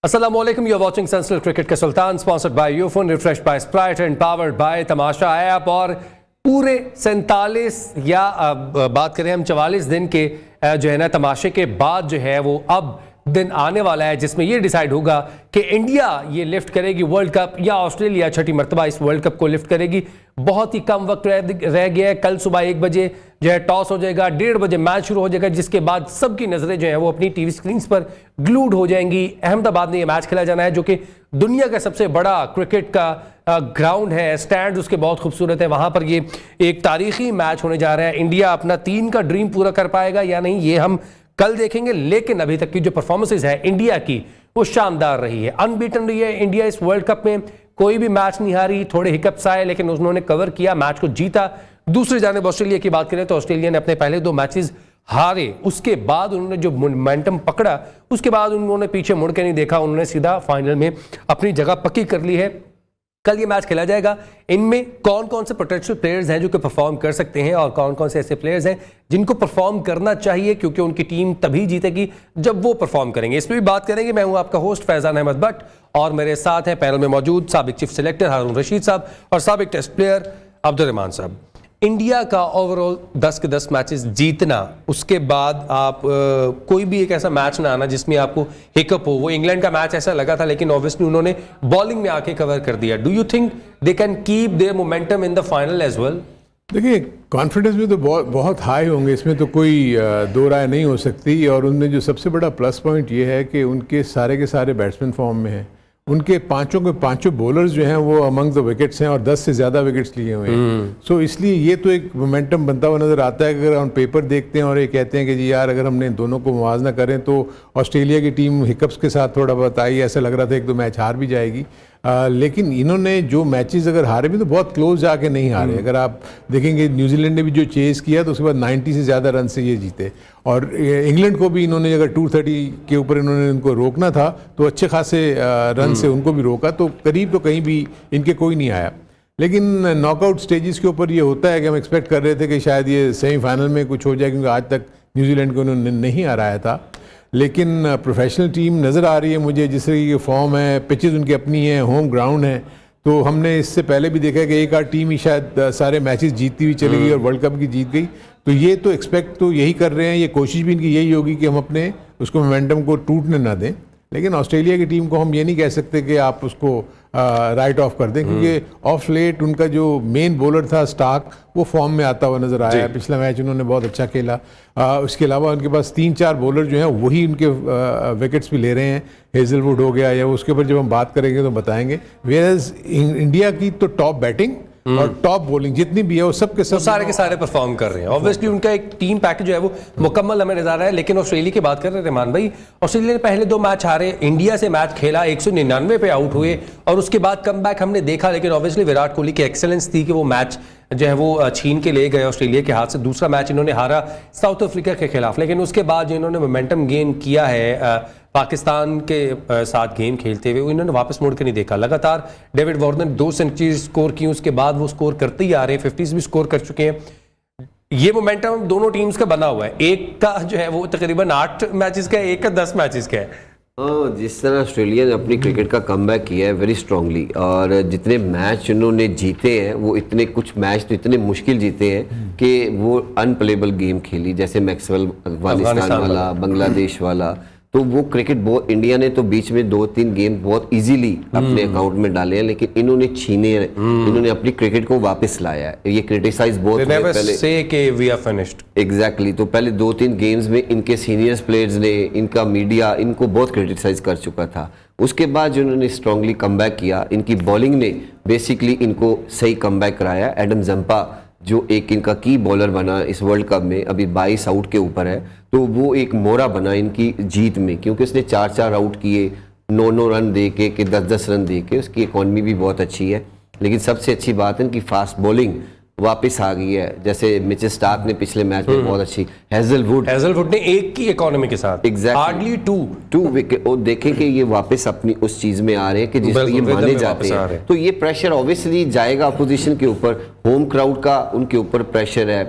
Assalamualaikum, you're watching Sensible Cricket के सुल्तान, sponsored by Ufone, refreshed by Sprite and powered by Tamasha app. और पूरे 47 या बात करें हम 44 दिन के जो है ना तमाशे के बाद जो है वो अब दिन आने वाला है जिसमें ये डिसाइड होगा कि इंडिया ये लिफ्ट करेगी वर्ल्ड कप या ऑस्ट्रेलिया छठी मर्तबा इस वर्ल्ड कप को लिफ्ट करेगी। बहुत ही कम वक्त रह गया है। कल सुबह 1 बजे जो है टॉस हो जाएगा, 1:30 बजे मैच शुरू हो जाएगा, जिसके बाद सबकी नजरें जो है वो अपनी टीवी स्क्रीन पर ग्लूड हो जाएंगी। अहमदाबाद में ये मैच खेला जाना है जो कि दुनिया का सबसे बड़ा क्रिकेट का ग्राउंड है। स्टैंड उसके बहुत खूबसूरत है, वहां पर ये एक तारीखी मैच होने जा रहा है। इंडिया अपना 3 का ड्रीम पूरा कर पाएगा या नहीं ये हम कल देखेंगे, लेकिन अभी तक की जो परफॉर्मेंसेज है इंडिया की वो शानदार रही है, अनबीटन रही है। इंडिया इस वर्ल्ड कप में कोई भी मैच नहीं हारी, थोड़े हिकअप्स आए लेकिन उन्होंने कवर किया, मैच को जीता। दूसरी जानिब ऑस्ट्रेलिया की बात करें तो ऑस्ट्रेलिया ने अपने पहले 2 मैचेस हारे, उसके बाद उन्होंने जो मोमेंटम पकड़ा उसके बाद उन्होंने पीछे मुड़ के नहीं देखा, उन्होंने सीधा फाइनल में अपनी जगह पक्की कर ली है। कल ये मैच खेला जाएगा। इनमें कौन कौन से पोटेंशियल प्लेयर्स हैं जो कि परफॉर्म कर सकते हैं और कौन कौन से ऐसे प्लेयर्स हैं जिनको परफॉर्म करना चाहिए, क्योंकि उनकी टीम तभी जीतेगी जब वो परफॉर्म करेंगे। इस पर भी बात करेंगे। मैं हूं आपका होस्ट फैजान अहमद भट्ट और मेरे साथ हैं पैनल में मौजूद साबिक चीफ सिलेक्टर हारून रशीद साहब और साबिक टेस्ट प्लेयर अब्दुल रहमान साहब। इंडिया का ओवरऑल 10 के 10 मैचेस जीतना, उसके बाद आप कोई भी एक ऐसा मैच ना आना जिसमें आपको हिकअप हो। वो इंग्लैंड का मैच ऐसा लगा था लेकिन ऑब्वियसली उन्होंने बॉलिंग में आके कवर कर दिया। Do you think they can keep their momentum in the final as well? देखिए, कॉन्फिडेंस में तो बहुत हाई होंगे, इसमें तो कोई दो राय नहीं हो सकती। और उनमें जो सबसे बड़ा प्लस पॉइंट ये है कि उनके सारे के सारे बैट्समैन फॉर्म में हैं। उनके पांचों बॉलर्स जो हैं वो अमंग द विकेट्स हैं और 10 से ज़्यादा विकेट्स लिए हुए हैं। सो इसलिए ये तो एक मोमेंटम बनता हुआ नज़र आता है। अगर हम पेपर देखते हैं और ये कहते हैं कि जी यार अगर हमने दोनों को मुवाजना करें तो ऑस्ट्रेलिया की टीम हिकअप्स के साथ थोड़ा बहुत आई, ऐसा लग रहा था 1-2 मैच हार भी जाएगी। लेकिन इन्होंने जो मैचेस अगर हारे भी तो बहुत क्लोज जाके नहीं हारे। अगर आप देखेंगे न्यूजीलैंड ने भी जो चेस किया तो उसके बाद 90 से ज़्यादा रन से ये जीते। और इंग्लैंड को भी इन्होंने अगर 230 के ऊपर इन्होंने उनको रोकना था तो अच्छे खासे रन से उनको भी रोका, तो करीब तो कहीं भी इनके कोई नहीं आया। लेकिन नॉकआउट स्टेजेस के ऊपर ये होता है कि हम एक्सपेक्ट कर रहे थे कि शायद ये सेमीफाइनल में कुछ हो जाए, क्योंकि आज तक न्यूजीलैंड को उन्होंने नहीं हराया था। लेकिन प्रोफेशनल टीम नज़र आ रही है मुझे, जिस तरह की फॉर्म है, पिचेस उनकी अपनी हैं, होम ग्राउंड है। तो हमने इससे पहले भी देखा कि एक आध टीम ही शायद सारे मैचेस जीतती हुई चली गई और वर्ल्ड कप की जीत गई। तो ये तो एक्सपेक्ट तो यही कर रहे हैं, ये कोशिश भी इनकी यही होगी कि हम अपने उसको मोमेंटम को टूटने ना दें। लेकिन ऑस्ट्रेलिया की टीम को हम ये नहीं कह सकते कि आप उसको राइट ऑफ कर दें, क्योंकि ऑफ लेट उनका जो मेन बॉलर था स्टार्क वो फॉर्म में आता हुआ नजर आया है। पिछला मैच उन्होंने बहुत अच्छा खेला। उसके अलावा उनके पास 3-4 बॉलर जो हैं वही उनके विकेट्स भी ले रहे हैं। हेजलवुड हो गया, या उसके ऊपर जब हम बात करेंगे तो बताएंगे। वेयरएज इंडिया की तो टॉप बैटिंग और टॉप बॉलिंग जितनी भी है वो सब के सब सारे के सारे परफॉर्म कर रहे हैं। ऑब्वियसली उनका एक टीम पैकेज जो है वो मुकम्मल हमें नजर आ रहा है। लेकिन ऑस्ट्रेलिया की बात कर रहे हैं रहमान भाई, ऑस्ट्रेलिया ने पहले 2 मैच हारे, इंडिया से मैच खेला, 199 पे आउट हुए और उसके बाद कमबैक हमने देखा। लेकिन ऑब्वियसली विराट कोहली की एक्सेलेंस थी कि वो मैच जो है वो छीन के ले गए ऑस्ट्रेलिया के हाथ से। दूसरा मैच इन्होंने हारा साउथ अफ्रीका के खिलाफ, लेकिन उसके बाद जो इन्होंने मोमेंटम गेन किया है पाकिस्तान के साथ गेम खेलते हुए, इन्होंने वापस मुड़ के नहीं देखा। लगातार डेविड वार्नर 2 सेंचुरी स्कोर की, उसके बाद वो स्कोर करते ही आ रहे हैं, 50s भी स्कोर कर चुके हैं। ये मोमेंटम दोनों टीम्स का बना हुआ है। एक का जो है वो तकरीबन 8 मैचेस का है, एक का 10 मैचेस का है। जिस तरह ऑस्ट्रेलिया ने अपनी क्रिकेट का कमबैक किया है वेरी स्ट्रांगली, और जितने मैच उन्होंने जीते हैं वो इतने कुछ मैच तो इतने मुश्किल जीते हैं कि वो अनप्लेबल गेम खेली, जैसे मैक्सवेल अफगानिस्तान वाला, बांग्लादेश वाला। तो वो क्रिकेट बहुत, इंडिया ने तो बीच में 2-3 गेम बहुत इजीली अपने अकाउंट में डाले हैं, लेकिन इन्होंने छीने, इन्होंने अपनी क्रिकेट को वापस लाया है। ये क्रिटिसाइज बहुत पहले से कि वी आर फिनिश्ड। एग्जैक्टली। तो पहले 2-3 गेम्स में इनके सीनियर्स प्लेयर्स ने, इनका मीडिया इनको बहुत क्रिटिसाइज कर चुका था। उसके बाद जो उन्होंने स्ट्रांगली कमबैक किया, इनकी बॉलिंग ने बेसिकली इनको सही कमबैक कराया। एडम जंपा जो एक इनका की बॉलर बना इस वर्ल्ड कप में, अभी 22 आउट के ऊपर है, तो वो एक मोहरा बना इनकी जीत में, क्योंकि उसने 4-4 आउट किए, 9-9 रन दे के, 10-10 रन दे के। उसकी इकॉनमी भी बहुत अच्छी है। लेकिन सबसे अच्छी बात है इनकी फास्ट बॉलिंग वापस आ गई है। जैसे मिचेल स्टार्क ने पिछले मैच में बहुत अच्छी, हेजलवुड ने 1 की इकोनॉमी के साथ हार्डली 2 विकेट। और देखें कि ये वापस अपनी उस चीज में आ रहे हैं कि जिसमें ये माने जाते हैं। तो ये प्रेशर ऑब्वियसली जाएगा अपोजिशन के ऊपर, होम क्राउड का उनके ऊपर प्रेशर है,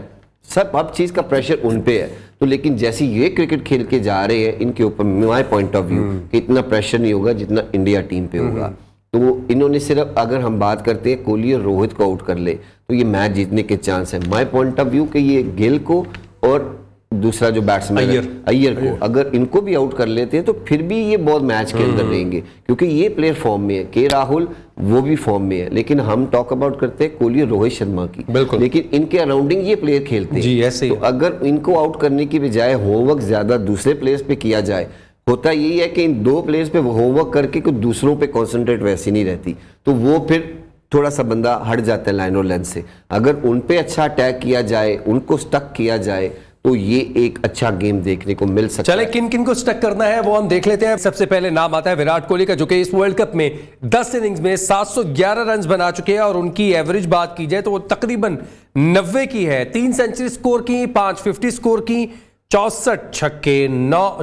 सब अब चीज का प्रेशर उन पे है। तो लेकिन जैसे ये क्रिकेट खेल के जा रहे हैं, इनके ऊपर माय पॉइंट ऑफ व्यू कि इतना प्रेशर नहीं होगा जितना इंडिया टीम पे होगा। तो इन्होंने सिर्फ, अगर हम बात करते हैं कोहली और रोहित को आउट कर ले तो ये मैच जीतने के चांस है। माय पॉइंट ऑफ व्यू कि ये गिल को और दूसरा जो बैट्समैन अय्यर को अगर इनको भी आउट कर लेते हैं तो फिर भी ये बहुत मैच के अंदर रहेंगे, क्योंकि ये प्लेयर फॉर्म में है। के राहुल वो भी फॉर्म में है, लेकिन हम टॉक अबाउट करते हैं कोहली और रोहित शर्मा की, लेकिन इनके अराउंडिंग ये प्लेयर खेलते हैं। तो अगर इनको आउट करने की बजाय होमवर्क ज्यादा दूसरे प्लेयर्स पे किया जाए, होता यही है कि इन दो प्लेयर्स पे होमवर्क करके कुछ दूसरों पे कॉन्सेंट्रेट वैसी नहीं रहती, तो वो फिर थोड़ा सा बंदा हट जाता है लाइन और लेंथ से। अगर उन पे अच्छा अटैक किया जाए, उनको स्टक किया जाए, तो ये एक अच्छा गेम देखने को मिल सकता है। चले किन किन को स्टक करना है वो हम देख लेते हैं। सबसे पहले नाम आता है विराट कोहली का, जो कि इस वर्ल्ड कप में 10 इनिंग्स में 711 रन बना चुके हैं और उनकी एवरेज बात की जाए तो वो तकरीबन 90 की है। 3 सेंचुरी स्कोर की, 550 स्कोर की, 64 छक्के,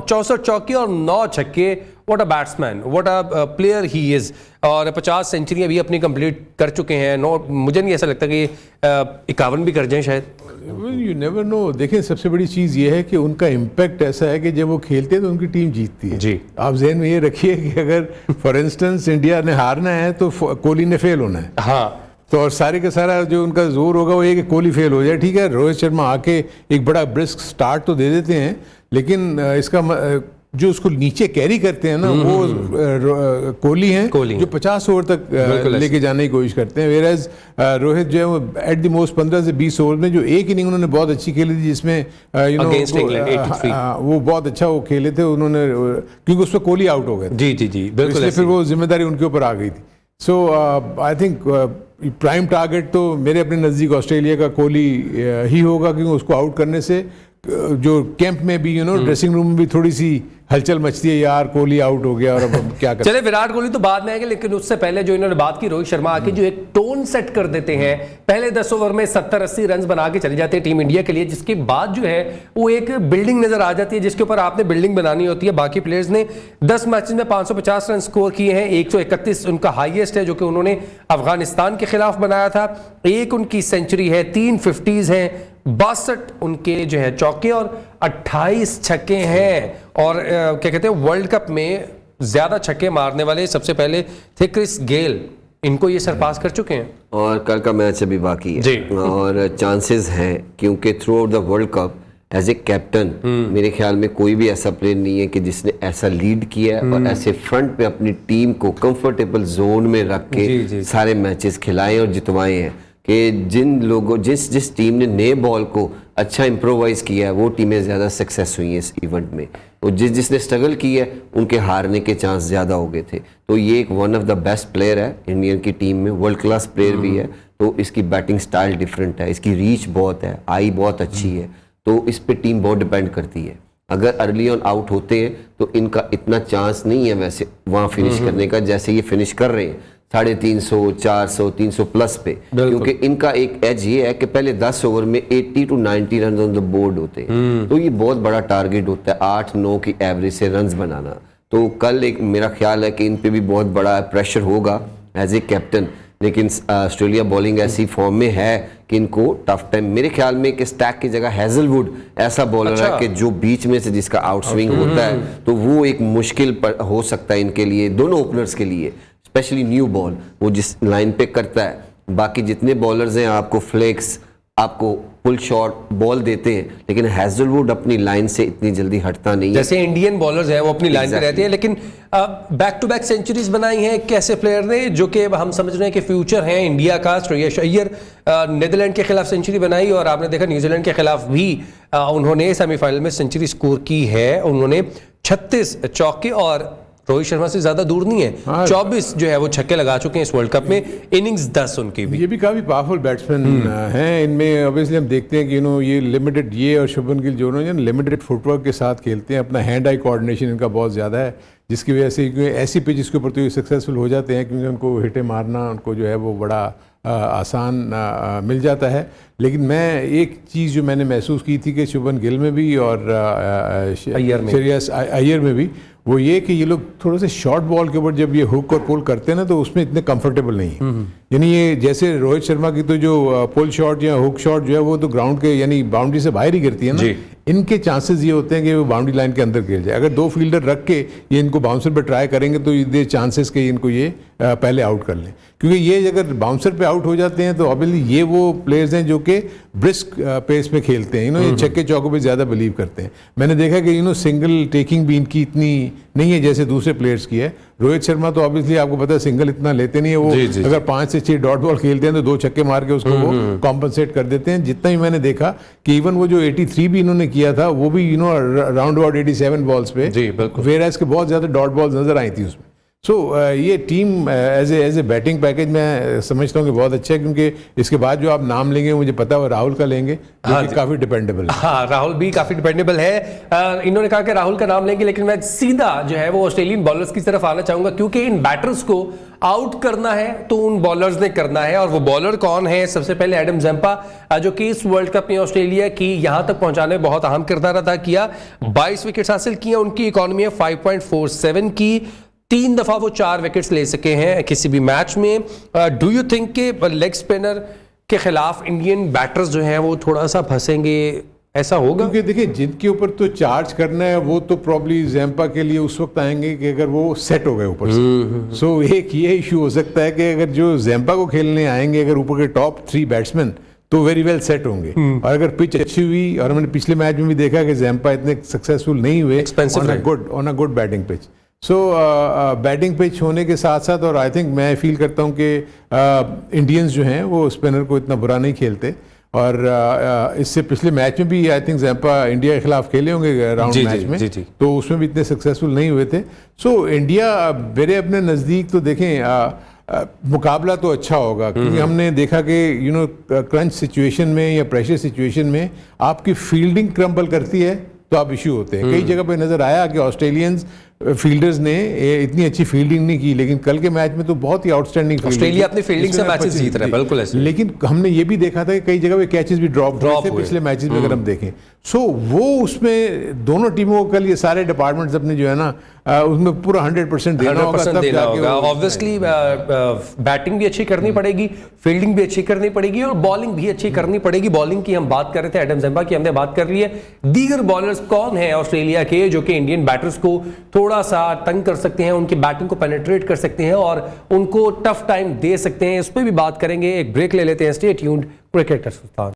64 चौके और 9 छक्के। What a batsman, what a player he is. और 50 सेंचुरियां भी अपनी कंप्लीट कर चुके हैं। मुझे नहीं ऐसा लगता कि 51 भी कर जाएं शायद। You never know. देखें, सबसे बड़ी चीज़ ये है कि उनका इम्पैक्ट ऐसा है कि जब वो खेलते हैं तो उनकी टीम जीतती है जी। आप जहन में ये रखिए कि अगर फॉर इंस्टेंस इंडिया ने हारना है तो कोहली ने फेल होना है। हाँ, तो और सारे का सारा जो उनका जोर होगा वो ये कि कोहली फेल हो जाए। ठीक है, रोहित शर्मा आके एक बड़ा ब्रिस्क स्टार्ट तो दे देते हैं, लेकिन इसका जो उसको नीचे कैरी करते हैं ना, वो कोहली हैं जो 50 ओवर तक लेके जाने की कोशिश करते हैं। वेराज रोहित जो है वो एट द मोस्ट 15 से 20 ओवर में जो एक इनिंग उन्होंने बहुत अच्छी खेली थी, जिसमें वो बहुत अच्छा वो खेले थे उन्होंने, क्योंकि उस पर कोहली आउट हो गए। जी जी जी, बिल्कुल। इसलिए फिर वो जिम्मेदारी उनके ऊपर आ गई थी। सो आई थिंक प्राइम टारगेट तो मेरे अपने नज़दीक ऑस्ट्रेलिया का कोहली ही होगा, क्योंकि उसको आउट करने से जो कैंप में भी ड्रेसिंग रूम में भी थोड़ी सी हलचल मचती है, यार कोहली आउट हो गया और अब हम क्या करें। चले विराट कोहली तो बाद में आएंगे, लेकिन उससे पहले जो इन्होंने बात की, रोहित शर्मा आके जो एक टोन सेट कर देते हैं। पहले 10 ओवर में 70-80 रन बना के चले जाते हैं टीम इंडिया के लिए, जिसके बाद जो है वो एक बिल्डिंग नजर आ जाती है, जिसके ऊपर आपने बिल्डिंग बनानी होती है। बाकी प्लेयर्स ने 10 मैचेस में 550 रन स्कोर किए हैं, 131 उनका हाईएस्ट है, जो कि उन्होंने अफगानिस्तान के खिलाफ बनाया था। एक उनकी सेंचुरी है, 3 50s हैं, 62 उनके जो है चौके और 28 छक्के हैं। और क्या कहते हैं, वर्ल्ड कप में ज्यादा छक्के मारने वाले सबसे पहले थे क्रिस गेल, इनको ये सरपास कर चुके हैं। और कल का मैच अभी बाकी है जी। और चांसेस हैं, क्योंकि throughout the world cup as a captain मेरे ख्याल में कोई भी ऐसा प्लेयर नहीं है कि जिसने ऐसा लीड किया है और ऐसे फ्रंट पे अपनी टीम को कंफर्टेबल जोन में रख के सारे मैचेस खिलाए और जितवाए हैं। कि जिस टीम ने नए बॉल को अच्छा इम्प्रोवाइज किया है, वो टीमें ज़्यादा सक्सेस हुई हैं इस इवेंट में। तो जिसने स्ट्रगल किया है, उनके हारने के चांस ज़्यादा हो गए थे। तो ये एक one of the best player है इंडियन की टीम में, वर्ल्ड क्लास प्लेयर भी है। तो इसकी बैटिंग स्टाइल डिफरेंट है, इसकी रीच बहुत है, आई बहुत अच्छी है, तो इस पे टीम बहुत डिपेंड करती है। अगर अर्ली ऑन आउट होते हैं तो इनका इतना चांस नहीं है वैसे वहाँ फिनिश करने का, जैसे ये फिनिश कर रहे हैं 350, 400, 300 प्लस पे, क्योंकि इनका एक एज ये है कि पहले 10 ओवर में 80 to 90 run on the board होते हैं। तो ये बहुत बड़ा टारगेट होता है 8-9 की एवरेज से रन्स बनाना। तो कल एक मेरा ख्याल है कि इन पे भी बहुत बड़ा प्रेशर होगा एज ए कैप्टन, लेकिन ऑस्ट्रेलिया बॉलिंग ऐसी फॉर्म में है कि इनको टफ टाइम, मेरे ख्याल में कि स्टैक की जगह हेजलवुड ऐसा बॉलर है कि जो बीच में से जिसका आउट स्विंग होता है, तो वो एक मुश्किल हो सकता है इनके लिए, दोनों ओपनर्स के लिए, स्पेशली न्यू बॉल वो जिस लाइन पे करता है। बाकी जितने बॉलर्स हैं आपको फ्लेक्स, आपको पुल शॉट बॉल देते हैं, लेकिन हेजलवुड अपनी लाइन से इतनी जल्दी हटता नहीं है। जैसे इंडियन बॉलर्स हैं वो अपनी लाइन पे रहते हैं, लेकिन बैक टू बैक सेंचुरीज बनाई हैं एक ऐसे प्लेयर ने जो कि हम समझ रहे हैं कि फ्यूचर है इंडिया का। श्रेयस अय्यर नीदरलैंड के खिलाफ सेंचुरी बनाई और आपने देखा न्यूजीलैंड के खिलाफ भी उन्होंने सेमीफाइनल में सेंचुरी स्कोर की है। उन्होंने 36 चौके और रोहित शर्मा से ज्यादा दूर नहीं है, 24 जो है वो छक्के लगा चुके हैं इस वर्ल्ड कप में, इनिंग्स 10 उनकी भी। ये भी काफी पावरफुल बैट्समैन हैं। इनमें ऑब्वियसली हम देखते हैं कि ये लिमिटेड, ये और शुभमन गिल जो लिमिटेड फुटवर्क के साथ खेलते हैं, अपना हैंड आई कोऑर्डिनेशन इनका बहुत ज़्यादा है, जिसकी वजह से ऐसी पिच जिसके ऊपर तो ये सक्सेसफुल हो जाते हैं, क्योंकि उनको हिटे मारना उनको जो है वो बड़ा आसान मिल जाता है। लेकिन मैं एक चीज़ जो मैंने महसूस की थी कि शुभमन गिल में भी और श्रेयस अय्यर में भी, वो ये कि ये लोग थोड़े से शॉर्ट बॉल के ऊपर जब ये हुक और पुल करते हैं ना, तो उसमें इतने कंफर्टेबल नहीं है। यानी ये जैसे रोहित शर्मा की तो जो पुल शॉट या हुक शॉट जो है वो तो ग्राउंड के यानी बाउंड्री से बाहर ही गिरती है ना, जी। इनके चांसेस ये होते हैं कि वो बाउंड्री लाइन के अंदर गिर जाए। अगर 2 फील्डर रख के ये इनको बाउंसर पे ट्राई करेंगे तो ये चांसेस के इनको ये पहले आउट कर लें, क्योंकि ये अगर बाउंसर पे आउट हो जाते हैं तो ऑब्वियसली ये वो प्लेयर्स हैं जो कि ब्रिस्क पेस पे खेलते हैं, ये छक्के चौकों पे ज़्यादा बिलीव करते हैं। मैंने देखा कि सिंगल टेकिंग भी इनकी इतनी नहीं है जैसे दूसरे प्लेयर्स की है। रोहित शर्मा तो ऑब्वियसली आपको पता है सिंगल इतना लेते नहीं है, वो अगर 5 से 6 डॉट बॉल खेलते हैं तो 2 छक्के मार के उसको वो कॉम्पनसेट कर देते हैं। जितना ही मैंने देखा कि इवन वो जो 83 भी इन्होंने किया था वो भी राउंड अबाउट 87 बॉल्स पे, वेराज के बहुत ज़्यादा डॉट बॉल्स नजर आई थी उसमें। सो ये team as a batting package मैं समझता हूँ कि बहुत अच्छा है, क्योंकि इसके बाद जो आप नाम लेंगे मुझे पता है वो राहुल का लेंगे, जो कि काफ़ी डिपेंडेबल है। हाँ, राहुल भी काफी डिपेंडेबल है। इन्होंने कहा कि राहुल का नाम लेंगे, लेकिन मैं सीधा जो है वो ऑस्ट्रेलियन बॉलर्स की तरफ आना चाहूंगा, क्योंकि इन बैटर्स को आउट करना है तो उन बॉलर्स ने करना है। और वो बॉलर कौन है? सबसे पहले एडम ज़ेम्पा, जो कि इस वर्ल्ड कप में ऑस्ट्रेलिया की यहां तक पहुंचाने में बहुत अहम किरदार अदा किया। 22 विकेट्स हासिल किया, उनकी इकोनॉमी है 5.47 की। 3 दफा वो 4 विकेट्स ले सके हैं किसी भी मैच में। डू यू थिंक के लेग स्पिनर के खिलाफ इंडियन बैटर्स जो हैं वो थोड़ा सा फंसेंगे, ऐसा होगा? क्योंकि देखिए जिनके ऊपर तो चार्ज करना है वो तो प्रॉब्ली ज़ेम्पा के लिए उस वक्त आएंगे कि अगर वो सेट हो गए ऊपर से। सो एक ये इशू हो सकता है कि अगर जो ज़ेम्पा को खेलने आएंगे अगर ऊपर के टॉप 3 बैट्समैन तो वेरी वेल सेट होंगे। और अगर पिच अच्छी हुई, और हमने पिछले मैच में भी देखा कि ज़ेम्पा इतने सक्सेसफुल नहीं हुए on a good batting pitch. So batting pitch होने के साथ साथ, और आई थिंक मैं फील करता हूँ कि इंडियंस जो हैं वो स्पिनर को इतना बुरा नहीं खेलते। और इससे पिछले मैच में भी आई थिंक ज़ेम्पा इंडिया के खिलाफ खेले होंगे राउंड मैच में, तो उसमें भी इतने सक्सेसफुल नहीं हुए थे। सो इंडिया मेरे अपने नज़दीक तो देखें मुकाबला तो अच्छा होगा, क्योंकि हमने देखा कि क्रंच सिचुएशन में या प्रेशर सिचुएशन में आपकी फील्डिंग क्रम्बल करती है तो आप इशू होते हैं। कई जगह पे नज़र आया कि ऑस्ट्रेलियंस फील्डर्स ने इतनी अच्छी फील्डिंग नहीं की, लेकिन कल के मैच में तो बहुत ही आउटस्टैंडिंग ऑस्ट्रेलिया अपनी फील्डिंग से मैचेस जीत रहा है, बिल्कुल ऐसे। लेकिन हमने ये भी देखा था कि कई जगह पे कैचेस भी ड्रॉप हुए पिछले मैचेस में अगर हम देखें। सो वो उसमें दोनों टीमों को कल ये सारे डिपार्टमेंट्स अपने जो है ना उसमें पूरा 100% देना होगा। ऑब्वियसली बैटिंग भी अच्छी करनी पड़ेगी, फील्डिंग भी अच्छी करनी पड़ेगी और बॉलिंग भी अच्छी करनी पड़ेगी। बॉलिंग की हम बात कर रहे थे, एडम ज़ेम्पा की हमने बात कर ली है। दीगर बॉलर्स कौन है ऑस्ट्रेलिया के जो कि इंडियन बैटर्स को थोड़ा सा तंग कर सकते हैं, उनकी बैटिंग को पेनिट्रेट कर सकते हैं और उनको टफ टाइम दे सकते हैं? इस पर भी बात करेंगे। एक ब्रेक ले लेते हैं। स्टे ट्यून्ड, क्रिकेट का सुल्तान।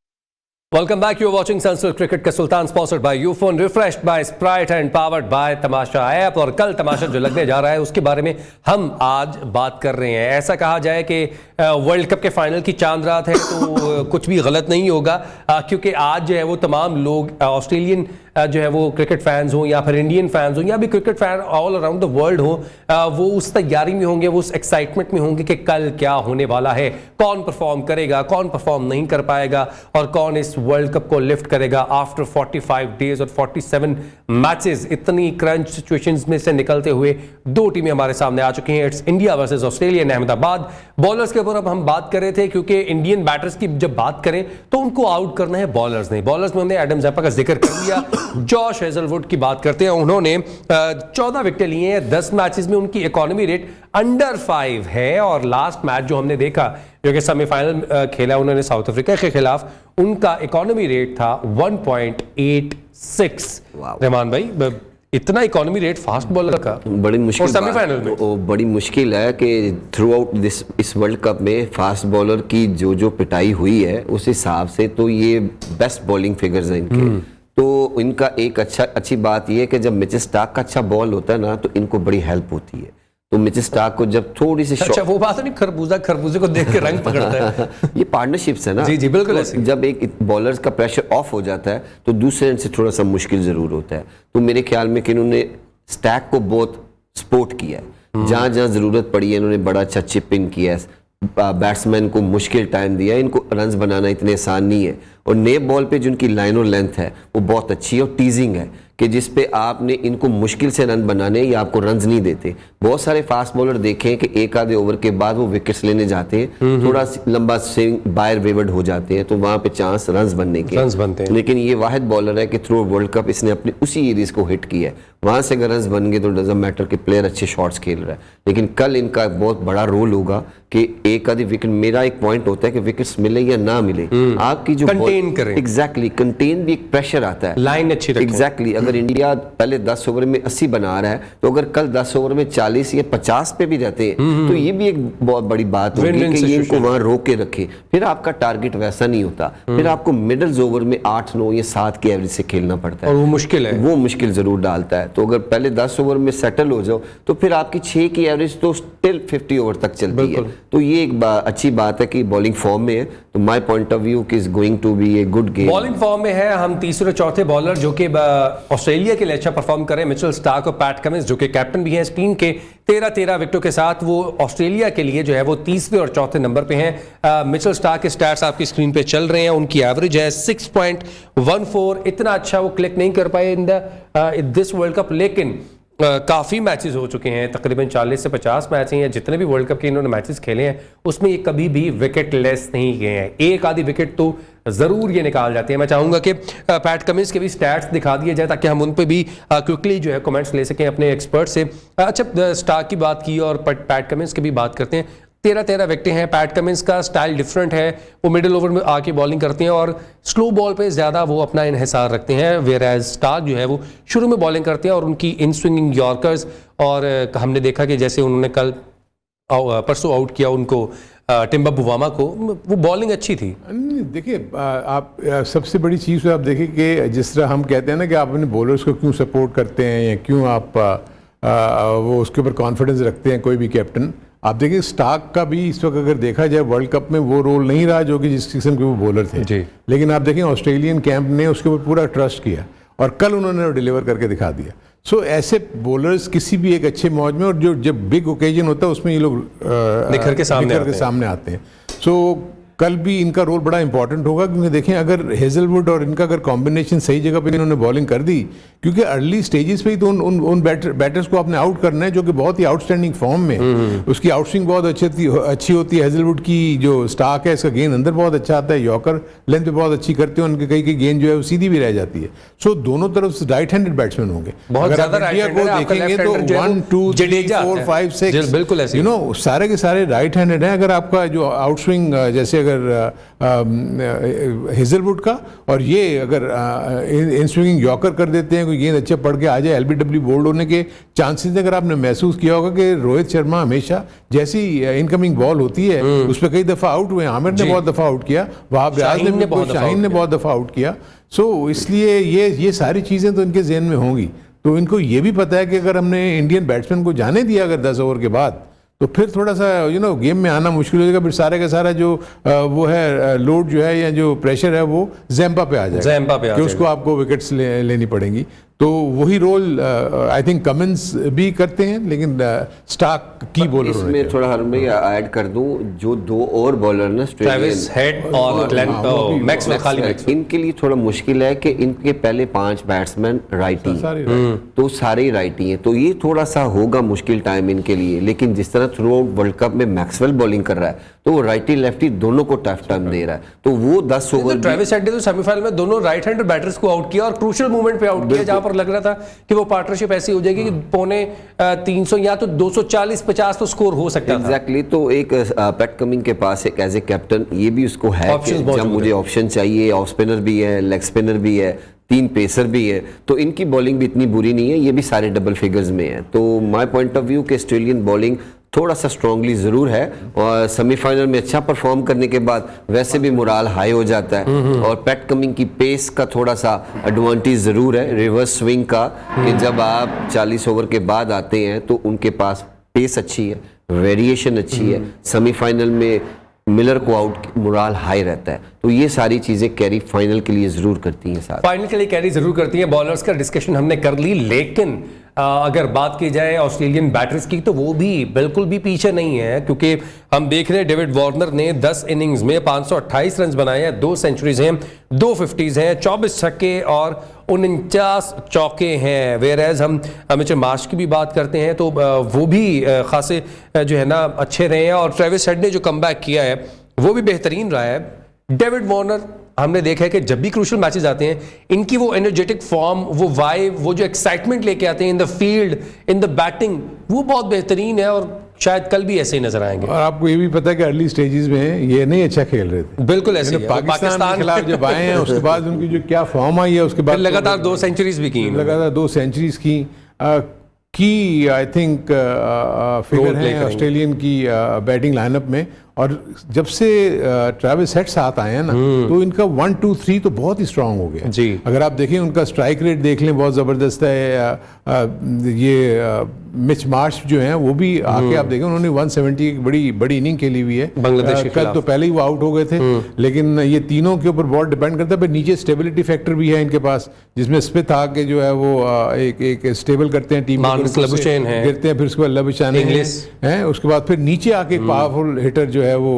Welcome back. You're watching Sunsil Cricket का सुल्तान, sponsored by Ufone, refreshed by Sprite and powered by Tamasha app. और कल तमाशा जो लगने जा रहा है उसके बारे में हम आज बात कर रहे हैं। ऐसा कहा जाए कि वर्ल्ड कप के फाइनल की चांद रात है तो कुछ भी गलत नहीं होगा, क्योंकि आज जो है वो तमाम लोग ऑस्ट्रेलियन जो है वो क्रिकेट फैंस हों या फिर इंडियन फैंस हों या भी cricket fan all around the world हो, वो उस तैयारी में होंगे, वो उस एक्साइटमेंट में होंगे कि कल क्या होने वाला है, कौन परफॉर्म करेगा, कौन परफॉर्म नहीं कर पाएगा और कौन इस वर्ल्ड कप को लिफ्ट करेगा आफ्टर 45 डेज और 47 मैचेस। इतनी क्रंच सिचुएशंस में से निकलते हुए 2 टीमें हमारे सामने आ चुकी हैं। It's India versus Australia in Ahmedabad. Bowlers के ऊपर अब हम बात कर रहे थे, क्योंकि इंडियन बैटर्स की जब बात करें तो उनको आउट करना है बॉलर्स ने। बॉलर्स में हमने एडम ज़ेम्पा का जिक्र कर लिया। जॉश हेजलवुड की बात करते हैं। उन्होंने 14 विकेट लिए हैं 10 मैचेस में। उनकी इकोनॉमी रेट अंडर 5 है और लास्ट मैच जो हमने देखा जो कि सेमीफाइनल खेला उन्होंने साउथ अफ्रीका के खिलाफ, उनका इकोनॉमी रेट था 1.86। रहमान भाई, इतना इकोनॉमी रेट फास्ट बॉलर का बड़ी मुश्किल सेमीफाइनल में बड़ी मुश्किल है कि थ्रू आउट इस वर्ल्ड कप में फास्ट बॉलर की जो पिटाई हुई है उस हिसाब से तो ये बेस्ट बॉलिंग फिगर्स हैं इनके। तो इनका एक अच्छी बात ये है कि जब मिचेल स्टार्क का अच्छा बॉल होता है ना तो इनको बड़ी हेल्प होती है। तो मिचेल स्टार्क को जब थोड़ी सी अच्छा वो बात नहीं, खरबूजे को देख के रंग पकड़ता है। ये पार्टनरशिप्स है ना। जी बिल्कुल ऐसे। जब एक बॉलर्स का प्रेशर ऑफ हो जाता है तो दूसरे एंड से थोड़ा सा मुश्किल जरूर होता है। तो मेरे ख्याल में कि इन्होंने स्टैक को बहुत सपोर्ट किया है, जहां जहां जरूरत पड़ी है इन्होंने बड़ा अच्छा चिप इन किया है, बैट्समैन को मुश्किल टाइम दिया। इनको रन्स बनाना इतने आसान नहीं है और नए बॉल पे जिनकी लाइन और लेंथ है वो बहुत अच्छी है और टीजिंग है कि जिस पे आपने इनको मुश्किल से रन बनाने या आपको रन नहीं देते। बहुत सारे फास्ट बॉलर देखे हैं कि एक आधे ओवर के बाद वो विकेट्स लेने जाते हैं, थोड़ा लंबा स्विंग बायर वेवर्ड हो जाते हैं, तो वहां पे चांस रन बनने के रन्स बनते हैं। लेकिन ये वाहिद बॉलर है कि थ्रू वर्ल्ड कप इसने अपनी उसी एरियाज को हिट किया है, वहां से अगर रन बन गए तो डजंट मैटर कि प्लेयर अच्छे शॉट्स खेल रहा है। लेकिन कल इनका बहुत बड़ा रोल होगा कि एक आधी विकेट, मेरा एक पॉइंट होता है कि विकेट्स मिले या ना मिले, आपकी जो कंटेन करें। एग्जैक्टली, कंटेन भी एक प्रेशर आता है, लाइन अच्छी रखें। एग्जैक्टली। अगर इंडिया पहले 10 ओवर में 80 बना रहा है, तो अगर कल 10 ओवर में 40 या 50 पे भी रहते हैं तो ये भी एक बहुत बड़ी बात होगी Win-win कि ये इनको situation। वहां रोक के रखे। फिर आपका टारगेट वैसा नहीं होता, फिर आपको मिडल ओवर में 8, 9 या 7 के एवरेज से खेलना पड़ता है, और वो मुश्किल है। वो मुश्किल जरूर डालता है। तो अगर पहले 10 ओवर में सेटल हो जाओ तो फिर आपकी 6 की एवरेज तो स्टिल 50 ओवर तक चलती है। तो ये एक अच्छी बात है कि बॉलिंग फॉर्म में है, तो माय पॉइंट ऑफ व्यू कि is going to be a good game. Bowling form में है। हम तीसरे चौथे बॉलर जो कि ऑस्ट्रेलिया के लिए अच्छा परफॉर्म करें, मिचेल स्टार्क और पैट कमिंस जो कि कैप्टन भी हैं इस टीम के, 13 विकेटों के साथ वो ऑस्ट्रेलिया के लिए जो है वो तीसरे और चौथे नंबर पे हैं। मिचेल स्टार्क के स्टैट्स आपकी स्क्रीन पे चल रहे हैं, उनकी एवरेज है 6.14। इतना अच्छा वो क्लिक नहीं कर पाए इन दिस वर्ल्ड कप, लेकिन काफ़ी मैचेस हो चुके हैं, तकरीबन 40 से 50 मैच हैं, या जितने भी वर्ल्ड कप के इन्होंने मैचेस खेले हैं उसमें ये कभी भी विकेट लेस नहीं गए हैं। एक आधी विकेट तो ज़रूर ये निकाल जाते हैं। मैं चाहूँगा कि पैट कमिंस के भी स्टैट्स दिखा दिए जाए ताकि हम उन पे भी क्विकली जो है कमेंट्स ले सकें अपने एक्सपर्ट से। अच्छा, स्टार्क की बात की और पैट कमिंस की भी बात करते हैं। 13 विकेटें हैं। पैट कमिंस का स्टाइल डिफरेंट है, वो मिडिल ओवर में आके बॉलिंग करते हैं और स्लो बॉल पे ज़्यादा वो अपना इन्हिसार रखते हैं, वेयर एज स्टार्क जो है वो शुरू में बॉलिंग करते हैं और उनकी इन स्विंगिंग यॉर्कर्स, और हमने देखा कि जैसे उन्होंने कल परसों आउट किया उनको टिम्बा बुवामा को, वो बॉलिंग अच्छी थी। देखिए, आप सबसे बड़ी चीज़ आप देखिए कि जिस तरह हम कहते हैं ना कि आप अपने बॉलर्स को क्यों सपोर्ट करते हैं या क्यों आप वो उसके ऊपर कॉन्फिडेंस रखते हैं कोई भी कैप्टन। आप देखिए स्टार्क का भी इस वक्त अगर देखा जाए वर्ल्ड कप में वो रोल नहीं रहा जो कि जिस किस्म के वो बॉलर थे जी। लेकिन आप देखें ऑस्ट्रेलियन कैंप ने उसके ऊपर पूरा ट्रस्ट किया और कल उन्होंने डिलीवर करके दिखा दिया। सो ऐसे बॉलर्स किसी भी एक अच्छे मौज में, और जो जब बिग ओकेजन होता है उसमें ये लोग निखर के सामने आते हैं। सो कल भी इनका रोल बड़ा इंपॉर्टेंट होगा, क्योंकि देखें अगर हेजलवुड और इनका अगर कॉम्बिनेशन सही जगह पे इन्होंने बॉलिंग कर दी, क्योंकि अर्ली स्टेजेस पे ही तो उन बैटर्स को आपने आउट करना है जो कि बहुत ही आउटस्टैंडिंग फॉर्म में, उसकी आउटस्विंग बहुत अच्छी होती है। हेजलवुड की जो स्टार्क है इसका गेंद अंदर बहुत अच्छा आता है, यॉर्कर लेंथ पे बहुत अच्छी करते हैं, उनके कई गेंद जो है वो सीधी भी रह जाती है। सो दोनों तरफ से राइट हैंडेड बैट्समैन होंगे, बहुत ज्यादा इंडिया को देखेंगे तो 1, 2, 3, 4, 5, 6 बिल्कुल ऐसे, यू नो सारे के सारे राइट हैंडेड हैं। अगर आपका जो आउटस्विंग जैसे अगर हेजलवुड का और ये अगर इन स्विंगिंग यॉर्कर कर देते हैं, कोई गेंद अच्छा पड़ के आ जाए, एलबीडब्ल्यू बोल्ड होने के चांसेस। अगर आपने महसूस किया होगा कि रोहित शर्मा हमेशा जैसी इनकमिंग बॉल होती है उस पर कई दफा आउट हुए, आमिर ने बहुत दफा आउट किया, वहाब रियाज ने शाहीन ने बहुत दफा आउट किया। सो इसलिए ये सारी चीजें तो इनके जहन में होंगी। तो इनको ये भी पता है कि अगर हमने इंडियन बैट्समैन को जाने दिया अगर 10 ओवर के बाद, तो फिर थोड़ा सा गेम में आना मुश्किल हो जाएगा। फिर सारे का सारा जो वो है लोड जो है या जो प्रेशर है वो ज़ैम्पा पे आ जाएगा, कि उसको आपको विकेट्स लेनी पड़ेंगी। तो वही रोल आई थिंक कमिंस भी करते हैं, लेकिन स्टार्क की बॉलर इसमें थोड़ा हर मैं ऐड कर दूं, जो 2 और बॉलर ना ट्रेविस हेड और मैक्सवेल, इनके लिए थोड़ा मुश्किल है कि इनके पहले 5 बैट्समैन राइटी, तो सारे राइटी हैं, तो ये थोड़ा सा होगा मुश्किल टाइम इनके लिए। लेकिन जिस तरह थ्रू आउट वर्ल्ड कप में मैक्सवेल बॉलिंग कर रहा है, तो वो राइटी लेफ्टी दोनों को टफ टाइम दे रहा है, तो वो 10 ओवर। ट्रेविस हेड ने तो सेमीफाइनल में दोनों राइट हैंडेड बैटर्स को आउट किया और क्रूशियल मूवमेंट पे आउट किया, जहां पर लग रहा था कि वो पार्टनरशिप ऐसी हो जाएगी कि पौने 300 या तो 240-50 तो स्कोर हो सकता था। एग्जैक्टली। तो एक पैट कमिंस के पास एक एज ए कैप्टन ये भी उसको है कि जब मुझे ऑप्शन चाहिए, ऑफ स्पिनर भी है, लेग स्पिनर भी है, 3 पेसर भी है, तो इनकी बॉलिंग भी इतनी बुरी नहीं है, ये भी सारे डबल फिगर्स में है। तो माय पॉइंट ऑफ व्यू कि ऑस्ट्रेलियन बॉलिंग थोड़ा सा स्ट्रांगली जरूर है, और सेमीफाइनल में अच्छा परफॉर्म करने के बाद वैसे भी मोराल हाई हो जाता है। और पैट कमिंस की पेस का थोड़ा सा एडवांटेज जरूर है, रिवर्स स्विंग का, कि जब आप 40 ओवर के बाद आते हैं तो उनके पास पेस अच्छी है, वेरिएशन अच्छी है, सेमीफाइनल में मिलर को आउट मोराल हाई रहता है, तो ये सारी चीजें कैरी फाइनल के लिए जरूर करती हैं। साथ फाइनल के लिए कैरी जरूर करती हैं। बॉलर्स का डिस्कशन हमने कर ली, लेकिन अगर बात की जाए ऑस्ट्रेलियन बैटर्स की तो वो भी बिल्कुल भी पीछे नहीं है, क्योंकि हम देख रहे हैं डेविड वार्नर ने 10 इनिंग्स में 528 रन बनाए हैं, 2 सेंचुरीज हैं, 2 50s हैं, 24 छक्के और 49 चौके हैं। वेयरएज हम मिचेल मार्श की भी बात करते हैं तो वो भी खासे जो है ना अच्छे रहे हैं, और ट्रेविस हेड ने जो कमबैक किया है वो भी बेहतरीन रहा है। डेविड वार्नर हमने देखा है कि जब भी क्रूशियल मैचेस आते हैं इनकी वो एनर्जेटिक फॉर्म, वो वाइब, वो जो एक्साइटमेंट लेके आते हैं in the field, in the batting, वो बहुत बेहतरीन है और शायद कल भी ऐसे ही नजर आएंगे। और आपको ये भी पता है कि अर्ली स्टेजेस में ये नहीं अच्छा खेल रहे थे, बिल्कुल ऐसे ही है। पाकिस्तान के खिलाफ जब आए हैं उसके बाद उनकी जो क्या फॉर्म आई है, उसके बाद लगातार 2 सेंचुरीज भी की, लगातार 2 सेंचुरीज की आई थिंक फिगर है ऑस्ट्रेलियन की बैटिंग लाइनअप में। और जब से ट्रेविस हेड साथ आए हैं ना, तो इनका 1 2 3 तो बहुत ही स्ट्रांग हो गया जी। अगर आप देखें उनका स्ट्राइक रेट देख लें, बहुत ज़बरदस्त है। ये मिच मार्श जो हैं वो भी आके आप देखें उन्होंने 170 एक बड़ी इनिंग खेली हुई है बांग्लादेश के कल तो पहले ही वो आउट हो गए थे, लेकिन ये तीनों के ऊपर बहुत डिपेंड करता है। पर नीचे स्टेबिलिटी फैक्टर भी है इनके पास, जिसमें स्मिथ आके जो है वो एक स्टेबल करते हैं टीम, गिरते हैं, फिर उसके बाद लबुशैन हैं, उसके बाद फिर नीचे आके पावरफुल हिटर जो है वो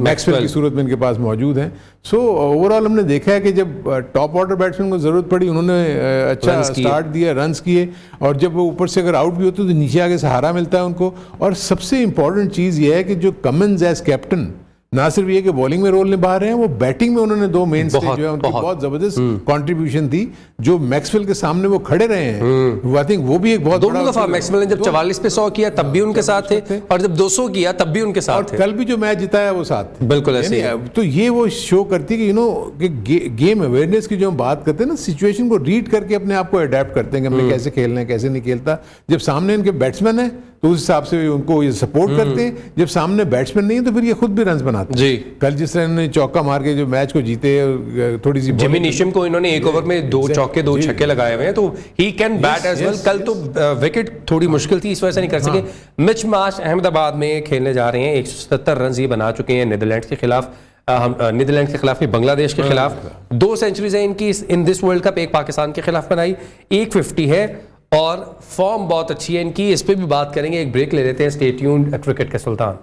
मैक्सवेल की सूरत में इनके पास मौजूद हैं। सो ओवरऑल हमने देखा है कि जब टॉप ऑर्डर बैट्समैन को जरूरत पड़ी उन्होंने अच्छा स्टार्ट दिया, रन्स किए, और जब वो ऊपर से अगर आउट भी होते तो नीचे आके सहारा मिलता है उनको। और सबसे इंपॉर्टेंट चीज़ ये है कि जो कमिंस एज कैप्टन ना सिर्फ ये कि बॉलिंग में रोल निभा रहे हैं, वो बैटिंग में उन्होंने 2 मेन स्टेज जो है उनकी बहुत जबरदस्त कंट्रीब्यूशन थी। जो मैक्सवेल के सामने वो खड़े रहे हैं, आई थिंक वो भी एक बहुत दोनों दफा मैक्सवेल ने जब 44 पे 100 किया तब भी उनके साथ थे, और जब 200 किया तब भी उनके साथ थे। कल भी जो मैच जिताया वो साथ थे। बिल्कुल ऐसे ही। तो ये वो शो करती है कि कि गेम अवेयरनेस की जो हम बात करते हैं ना, सिचुएशन को रीड करके अपने आप को अडेप्ट करते हैं कि हमने कैसे खेलना है, कैसे नहीं खेलता। जब सामने इनके बैट्समैन है तो उस हिसाब से उनको ये सपोर्ट करते हैं, जब सामने बैट्समैन नहीं है तो फिर ये खुद भी रन बनाते हैं जी। कल जिस तरह इन्होंने चौका मार के जो मैच को जीते, थोड़ी सी जिमी नीशम को इन्होंने एक ओवर में 2 चौके 2 छक्के लगाए हुए हैं, तो he can bat as well. कल तो विकेट थोड़ी मुश्किल थी, इस वजह से नहीं कर सके। मिच मार्श अहमदाबाद में खेलने जा रहे हैं, 177 रन ये बना चुके हैं नीदरलैंड्स के खिलाफ, नीदरलैंड के खिलाफ नहीं, बांग्लादेश के खिलाफ। 2 सेंचुरीज हैं इनकी इन दिस वर्ल्ड कप, एक पाकिस्तान के खिलाफ बनाई, 1 50 है, और फॉर्म बहुत अच्छी है इनकी। इस पे भी बात करेंगे, एक ब्रेक ले लेते हैं। स्टे ट्यून्ड, क्रिकेट के सुल्तान।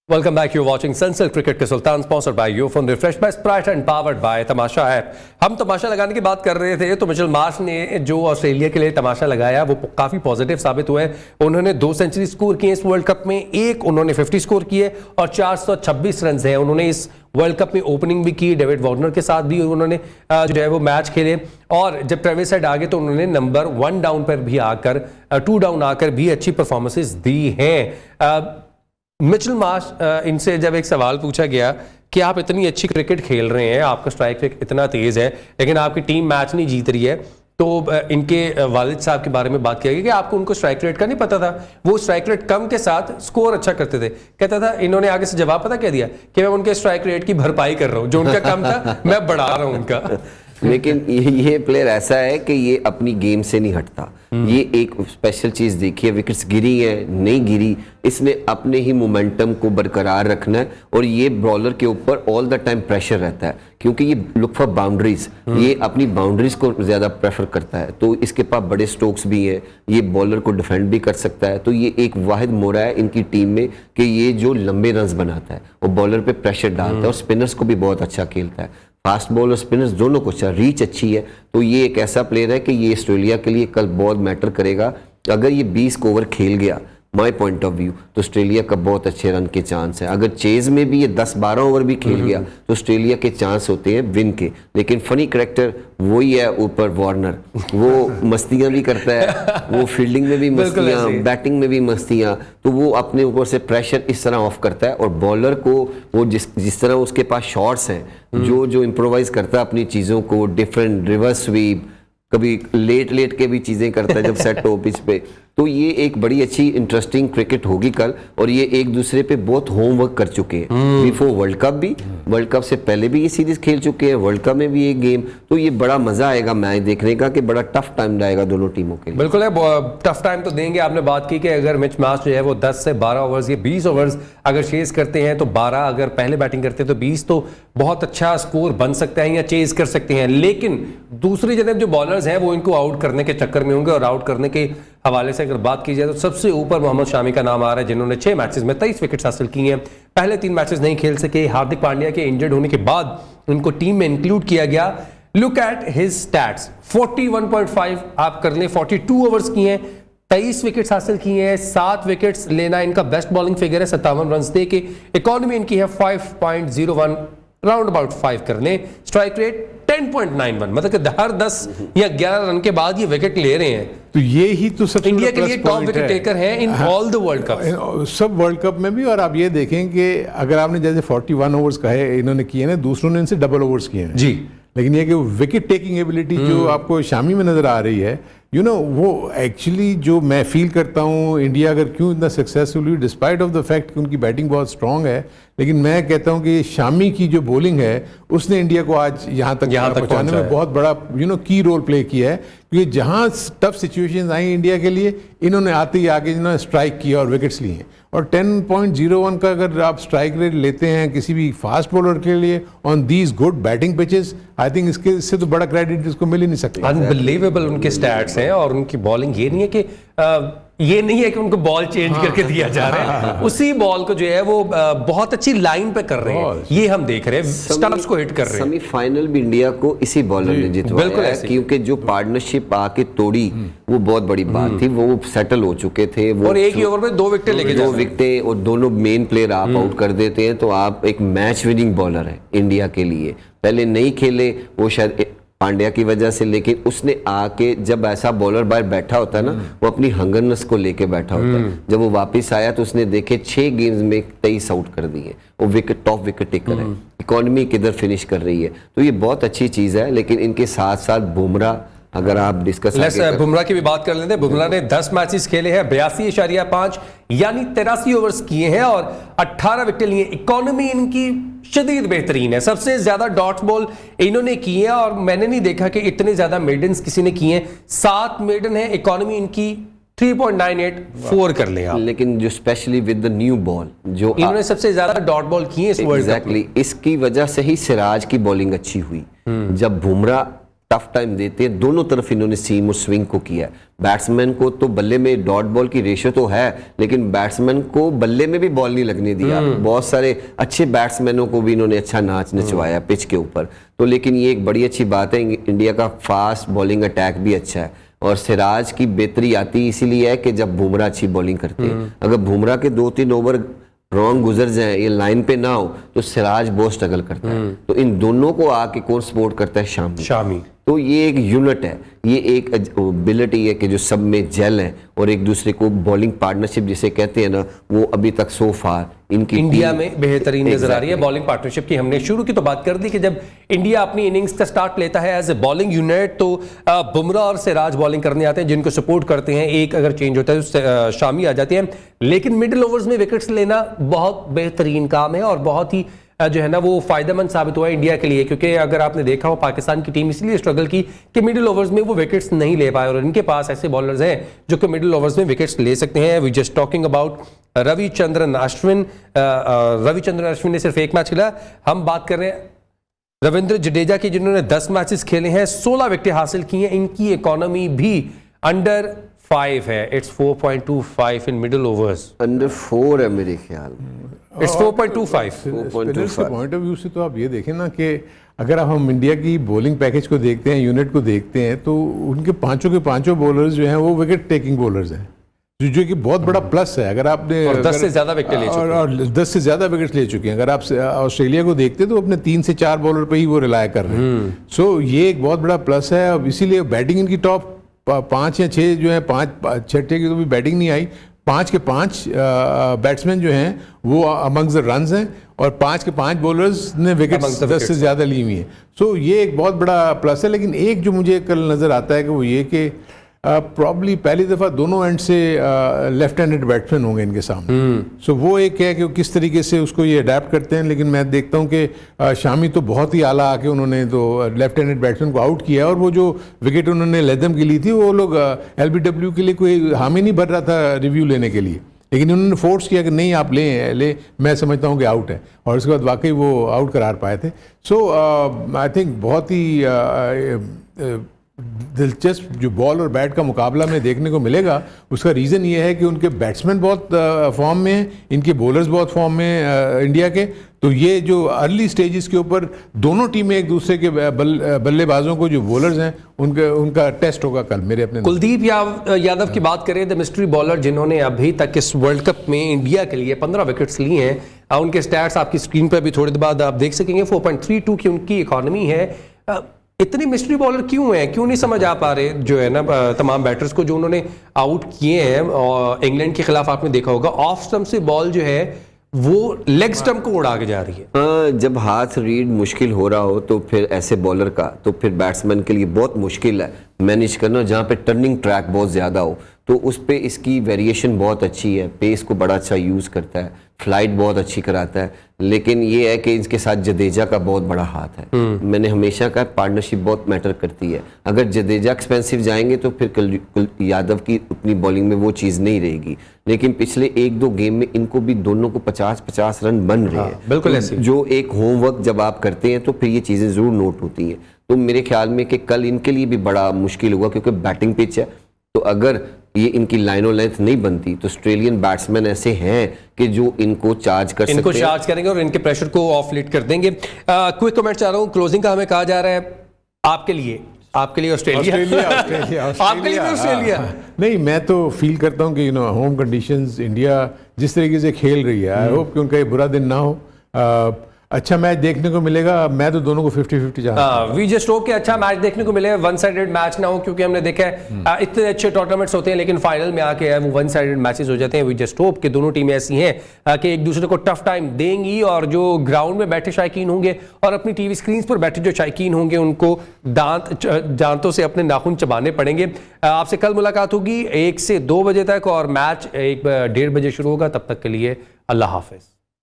Welcome back. You're watching Sunsil Cricket के सुल्तान, sponsored by Ufone, refreshed by Sprite and powered by Tamasha app. हम तमाशा लगाने की बात कर रहे थे, तो मिचेल मार्श ने जो ऑस्ट्रेलिया के लिए तमाशा लगाया वो काफी पॉजिटिव साबित हुआ है। उन्होंने 2 सेंचुरी स्कोर किए इस वर्ल्ड कप में, एक उन्होंने 50 स्कोर किए, और 426 रन है। उन्होंने इस वर्ल्ड कप में ओपनिंग भी की, डेविड वार्नर के साथ भी उन्होंने जो है वो मैच खेले, और जब ट्रेविस हेड आगे तो उन्होंने नंबर 1 डाउन पर भी आकर 2 डाउन आकर भी अच्छी परफॉर्मेंसेस दी हैं। मिचेल मार्श, इनसे जब एक सवाल पूछा गया कि आप इतनी अच्छी क्रिकेट खेल रहे हैं, आपका स्ट्राइक रेट इतना तेज है, लेकिन आपकी टीम मैच नहीं जीत रही है, तो इनके वालिद साहब के बारे में बात किया गया कि आपको उनको स्ट्राइक रेट का नहीं पता था, वो स्ट्राइक रेट कम के साथ स्कोर अच्छा करते थे। कहता था, इन्होंने आगे से जवाब पता क्या दिया कि मैं उनके स्ट्राइक रेट की भरपाई कर रहा हूं, जो उनका कम था मैं बढ़ा रहा हूं उनका। लेकिन ये प्लेयर ऐसा है कि ये अपनी गेम से नहीं हटता। ये एक स्पेशल चीज देखिए, विकेट्स गिरी है नहीं गिरी, इसने अपने ही मोमेंटम को बरकरार रखना है, और ये बॉलर के ऊपर ऑल द टाइम प्रेशर रहता है, क्योंकि ये लुक फॉर बाउंड्रीज, ये अपनी बाउंड्रीज को ज्यादा प्रेफर करता है। तो इसके पास बड़े स्ट्रोक्स भी हैं, ये बॉलर को डिफेंड भी कर सकता है। तो ये एक वाहिद मोड़ा है इनकी टीम में कि ये जो लंबे रन बनाता है, वो बॉलर पे प्रेशर डालता है, और स्पिनर्स को भी बहुत अच्छा खेलता है। फास्ट बॉल और स्पिनर्स दोनों को अच्छा, रीच अच्छी है। तो ये एक ऐसा प्लेयर है कि ये ऑस्ट्रेलिया के लिए कल बहुत मैटर करेगा। अगर ये 20 ओवर खेल गया, माय पॉइंट ऑफ व्यू, तो ऑस्ट्रेलिया का बहुत अच्छे रन के चांस है। अगर चेज में भी ये 10-12 ओवर भी खेल गया तो ऑस्ट्रेलिया के चांस होते हैं विन के। लेकिन फनी करैक्टर वही है ऊपर वार्नर, वो मस्तियां भी करता है, वो फील्डिंग में भी मस्तियां, बैटिंग में भी मस्तियां, तो वो अपने ऊपर से प्रेशर इस तरह ऑफ करता है, और बॉलर को वो जिस तरह उसके पास शॉट्स हैं, जो इम्प्रोवाइज करता है अपनी चीज़ों को, डिफरेंट रिवर्स स्वीप, कभी लेट के भी चीज़ें करता है जब सेट हो पिच पे, तो ये एक बड़ी अच्छी इंटरेस्टिंग क्रिकेट होगी कल, और ये एक दूसरे पे बहुत होमवर्क कर चुके हैं बिफोर वर्ल्ड कप भी, वर्ल्ड कप से पहले भी ये सीरीज खेल चुके हैं, वर्ल्ड कप में भी एक गेम, तो ये बड़ा मजा आएगा मैच देखने का कि बड़ा टफ टाइम जाएगा दोनों टीमों के लिए। बिल्कुल है, टफ टाइम तो देंगे। आपने बात की कि अगर मैच जो है वो 10 से 12 ओवर्स या 20 ओवर्स अगर चेज करते हैं तो 12, अगर पहले बैटिंग करते हैं तो 20, तो बहुत अच्छा स्कोर बन सकता है या चेज कर सकते हैं। लेकिन दूसरी जगह जो बॉलर्स हैं वो इनको आउट करने के चक्कर में होंगे, और आउट करने के हवाले से अगर बात की जाए तो सबसे ऊपर मोहम्मद शामी का नाम आ रहा है, जिन्होंने 6 मैचेस में 23 विकेट्स हासिल की हैं। पहले 3 मैचेस नहीं खेल सके। हार्दिक पांड्या के इंजर्ड होने के बाद उनको टीम में इंक्लूड किया गया। लुक एट हिज स्टैट्स, 41.5 आप कर लें, 42 ओवर्स किए हैं, 23 विकेट्स हासिल किए हैं, 7 विकेट्स लेना इनका बेस्ट बॉलिंग फिगर है, 57 रन दे के। इकोनॉमी इनकी है 5.01, राउंड अबाउट 5 कर लें। स्ट्राइक रेट 10.91, मतलब कि हर 10 या 11 रन के बाद ये विकेट ले रहे हैं। तो ये ही तो सबसे इंडिया के लिए टॉप विकेट टेकर हैं in all the world cup, सब वर्ल्ड कप में भी। और आप ये देखें कि अगर आपने जैसे 41 ओवर्स कहे इन्होंने किए ना, दूसरों ने इनसे डबल ओवर्स किए हैं जी। लेकिन ये कि विकेट टेकिंग एबिलिटी जो आपको शामी में नजर आ रही है, वो एक्चुअली जो मैं फील करता हूँ इंडिया अगर क्यों इतना सक्सेसफुल हुई, डिस्पाइट ऑफ द फैक्ट कि उनकी बैटिंग बहुत स्ट्रांग है, लेकिन मैं कहता हूँ कि शामी की जो बॉलिंग है उसने इंडिया को आज यहाँ तक पहुँचाने में बहुत बड़ा की रोल प्ले किया है। क्योंकि जहाँ टफ सिचुएशंस आई इंडिया के लिए, इन्होंने आते ही आगे जिन्होंने स्ट्राइक किया और विकेट्स लिए हैं। और 10.01 का अगर आप स्ट्राइक रेट लेते हैं किसी भी फास्ट बॉलर के लिए on these good batting pitches, I think इससे तो बड़ा क्रेडिट इसको मिल ही नहीं सकता। अनबिलीवेबल उनके स्टैट्स हैं, और उनकी बॉलिंग ये नहीं है कि उनको बॉल चेंज करके दिया जा रहा है, उसी बॉल को जो है वो बहुत अच्छी लाइन पे कर रहे हैं, ये हम देख रहे हैं, स्टंप्स को हिट कर रहे हैं। सेमीफाइनल भी इंडिया को इसी बॉलर ने जितवाया है, क्योंकि जो पार्टनरशिप आके तोड़ी वो बहुत बड़ी बात थी, वो सेटल हो चुके थे। वो और एक ही ओवर में 2 विकेट लेके 2 विकेटें और दोनों मेन प्लेयर आप आउट कर देते हैं, तो आप एक मैच विनिंग बॉलर है इंडिया के लिए। पहले नहीं खेले वो शायद पांड्या की वजह से, लेकिन उसने आके जब ऐसा बॉलर बाहर बैठा होता है ना, वो अपनी हंगरनेस को लेके बैठा होता है। जब वो वापस आया तो उसने देखे 6 गेम्स में 23 आउट कर दिए। वो विकेट टॉप विकेट टेकर है। इकोनॉमी किधर फिनिश कर रही है, तो ये बहुत अच्छी चीज है। लेकिन इनके साथ साथ बुमराह, अगर आप डिस्कस बुमराह की भी बात कर लेते हैं। बुमराह ने 10 मैचेस खेले हैं, 82.5 यानी 83 ओवर्स किए हैं और 18 विकेट लिए। इकोनॉमी इनकी शदीद बेहतरीन है, सबसे ज्यादा डॉट बॉल इन्होंने किए हैं, और मैंने नहीं देखा कि इतने ज्यादा मेडन्स किसी ने किए हैं। 7 मेडन है। इकोनॉमी इनकी 3.984 कर ले आप। लेकिन जो specially with the new ball जो इन्होंने सबसे ज्यादा डॉट बॉल किए इस वर्ल्ड कप में। इसकी वजह से ही सिराज की बॉलिंग अच्छी हुई। जब बुमराह टफ टाइम देते हैं, दोनों तरफ इन्होंने सीम और स्विंग को किया। बैट्समैन को तो बल्ले में डॉट बॉल की रेशियो तो है, लेकिन बैट्समैन को बल्ले में भी बॉल नहीं लगने दिया। बहुत सारे अच्छे बैट्समैनों को भी इन्होंने अच्छा नाच नचवाया पिच के ऊपर। तो लेकिन ये एक बड़ी अच्छी बात है, इंडिया का फास्ट बॉलिंग अटैक भी अच्छा है, और सिराज की बेहतरी आती इसीलिए है कि जब बुमराह अच्छी बॉलिंग करते हैं। अगर बुमराह के 2-3 ओवर रॉन्ग गुजर जाए, ये लाइन पे ना हो, तो सिराज बहुत स्ट्रगल करता है। तो इन दोनों को आके कौन सपोर्ट करता है? शामी। तो ये एक यूनिट है, ये एक एबिलिटी है कि जो सब में जेल है और एक दूसरे को बॉलिंग पार्टनरशिप जिसे कहते हैं ना, वो अभी तक सो फार इनकी इंडिया में बेहतरीन नजर आ रही है। बॉलिंग पार्टनरशिप की हमने शुरू की तो बात कर दी कि जब इंडिया अपनी इनिंग्स का स्टार्ट लेता है एज ए बॉलिंग यूनिट, तो बुमराह और सिराज बॉलिंग करने आते हैं, जिनको सपोर्ट करते हैं। एक अगर चेंज होता है तो शामी आ जाते हैं। लेकिन मिडिल ओवर्स में विकेट्स लेना बहुत बेहतरीन काम है और बहुत ही जो है ना वो फायदेमंद साबित हुआ है इंडिया के लिए, क्योंकि अगर आपने देखा हो पाकिस्तान की टीम इसलिए स्ट्रगल की कि मिडिल ओवर्स में वो विकेट्स नहीं ले पाए, और इनके पास ऐसे बॉलर्स हैं जो कि मिडिल ओवर्स में विकेट्स ले सकते हैं। We just talking about Ravichandran Ashwin. Ravichandran Ashwin ने सिर्फ 1 मैच खेला। हम बात कर रहे हैं रविंद्र जडेजा की, जिन्होंने 10 मैचेस खेले हैं, 16 विकेट हासिल की हैं। इनकी इकोनॉमी भी अंडर 5 है। It's 4.25 in middle overs. Under 4 है मेरे ख्याल में। इट्स 4.25। पॉइंट ऑफ व्यू से तो आप ये देखें ना कि अगर हम इंडिया की बॉलिंग पैकेज को देखते हैं, यूनिट को देखते हैं, तो उनके पांचों के पांचों बॉलर्स जो हैं वो विकेट टेकिंग बॉलर्स हैं, जो कि बहुत बड़ा प्लस है। अगर आपने 10 से ज्यादा विकेट ले चुके हैं, और 10 से ज्यादा विकेट ले चुके हैं। अगर आप ऑस्ट्रेलिया को देखते तो अपने 3 से 4 बॉलर पे ही वो रिलाय कर रहे हैं। सो ये एक बहुत बड़ा प्लस है। अब इसीलिए बैटिंग इनकी टॉप 5 या 6 जो है, 5 छठे की तो भी बैटिंग नहीं आई। 5 के 5 बैट्समैन जो हैं वो अमंग्स द रन्स हैं, और 5 के 5 बॉलर्स ने विकेट 10 से ज़्यादा ली हुई हैं। सो ये एक बहुत बड़ा प्लस है। लेकिन एक जो मुझे कल नज़र आता है कि वो ये कि प्रॉब्ली पहली दफ़ा दोनों एंड से लेफ्ट हैंडेड बैट्समैन होंगे इनके सामने। सो वो एक है कि किस तरीके से उसको ये अडेप्ट करते हैं, लेकिन मैं देखता हूँ कि शामी तो बहुत ही आला आके उन्होंने तो लेफ्ट हैंडेड बैट्समैन को आउट किया, और वो जो विकेट उन्होंने लेदम की ली थी वो लोग LBW के लिए कोई हामी नहीं भर रहा था रिव्यू लेने के लिए, लेकिन उन्होंने फोर्स किया कि नहीं आप ले मैं समझता हूँ कि आउट है, और उसके बाद वाकई वो आउट करार पाए थे। सो आई थिंक बहुत ही दिलचस्प जो बॉल और बैट का मुकाबला में देखने को मिलेगा। उसका रीज़न ये है कि उनके बैट्समैन बहुत फॉर्म में हैं, इनके बॉलर्स बहुत फॉर्म में हैं इंडिया के। तो ये जो अर्ली स्टेजेस के ऊपर दोनों टीमें एक दूसरे के बल्लेबाजों को जो बॉलर्स हैं उनका टेस्ट होगा कल मेरे अपने। कुलदीप यादव की बात करें, द मिस्ट्री बॉलर जिन्होंने अभी तक इस वर्ल्ड कप में इंडिया के लिए 15 विकेट्स लिए हैं, उनके स्टैट्स आपकी स्क्रीन पर भी थोड़ी देर बाद आप देख सकेंगे। 4.32 की उनकी इकॉनमी है। इतने मिस्ट्री बॉलर क्यों हैं, क्यों नहीं समझ आ पा रहे जो है ना तमाम बैटर्स को जो उन्होंने आउट किए हैं। और इंग्लैंड के खिलाफ आपने देखा होगा ऑफ स्टंप से बॉल जो है वो लेग स्टंप को उड़ा के जा रही है। जब हाथ रीड मुश्किल हो रहा हो तो फिर ऐसे बॉलर का तो फिर बैट्समैन के लिए बहुत मुश्किल है मैनेज करना, जहाँ पे टर्निंग ट्रैक बहुत ज़्यादा हो तो उस पर इसकी वेरिएशन बहुत अच्छी है, पेस को बड़ा अच्छा यूज़ करता है, फ्लाइट बहुत अच्छी कराता है। लेकिन ये है कि इसके साथ जडेजा का बहुत बड़ा हाथ है। मैंने हमेशा कहा पार्टनरशिप बहुत मैटर करती है। अगर जडेजा एक्सपेंसिव जाएंगे तो फिर यादव की उतनी बॉलिंग में वो चीज़ नहीं रहेगी। लेकिन पिछले 1-2 गेम में इनको भी दोनों को 50-50 रन बन रहे हैं। बिल्कुल ऐसे जो एक होमवर्क जब आप करते हैं तो फिर ये चीज़ें ज़रूर नोट होती हैं। तो मेरे ख्याल में कि कल इनके लिए भी बड़ा मुश्किल होगा, क्योंकि बैटिंग पिच है। तो अगर ये इनकी लाइनों लेंथ नहीं बनती तो ऑस्ट्रेलियन बैट्समैन ऐसे हैं कि जो इनको चार्ज कर सकते हैं, इनको चार्ज करेंगे और इनके प्रेशर को ऑफ लीड कर देंगे। क्विक कमेंट चाह रहा हूँ, क्लोजिंग का हमें कहा जा रहा है आपके लिए ऑस्ट्रेलिया आपके लिए ऑस्ट्रेलिया। नहीं, मैं तो फील करता हूँ कि होम कंडीशंस इंडिया जिस तरीके से खेल रही है, आई होप कि उनका ये बुरा दिन ना हो, अच्छा मैच देखने को मिलेगा। मैं तो दोनों को 50-50 चाहता हूं। वी जस्ट होप कि अच्छा मैच देखने को मिले, वन साइडेड मैच ना हो, क्योंकि हमने देखा है इतने अच्छे टूर्नामेंट्स होते हैं लेकिन फाइनल में आके वो वन साइडेड मैचेस हो जाते हैं। वी जस्ट होप कि दोनों टीमें ऐसी हैं कि एक दूसरे को टफ टाइम देंगी, और जो ग्राउंड में बैठे शायकीन होंगे और अपनी टीवी स्क्रीन पर बैठे जो शायकीन होंगे उनको दांतों से अपने नाखून चबाने पड़ेंगे। आपसे कल मुलाकात होगी 1 से 2 बजे तक, और मैच 1-1:30 बजे शुरू होगा। तब तक के लिए अल्लाह हाफिज।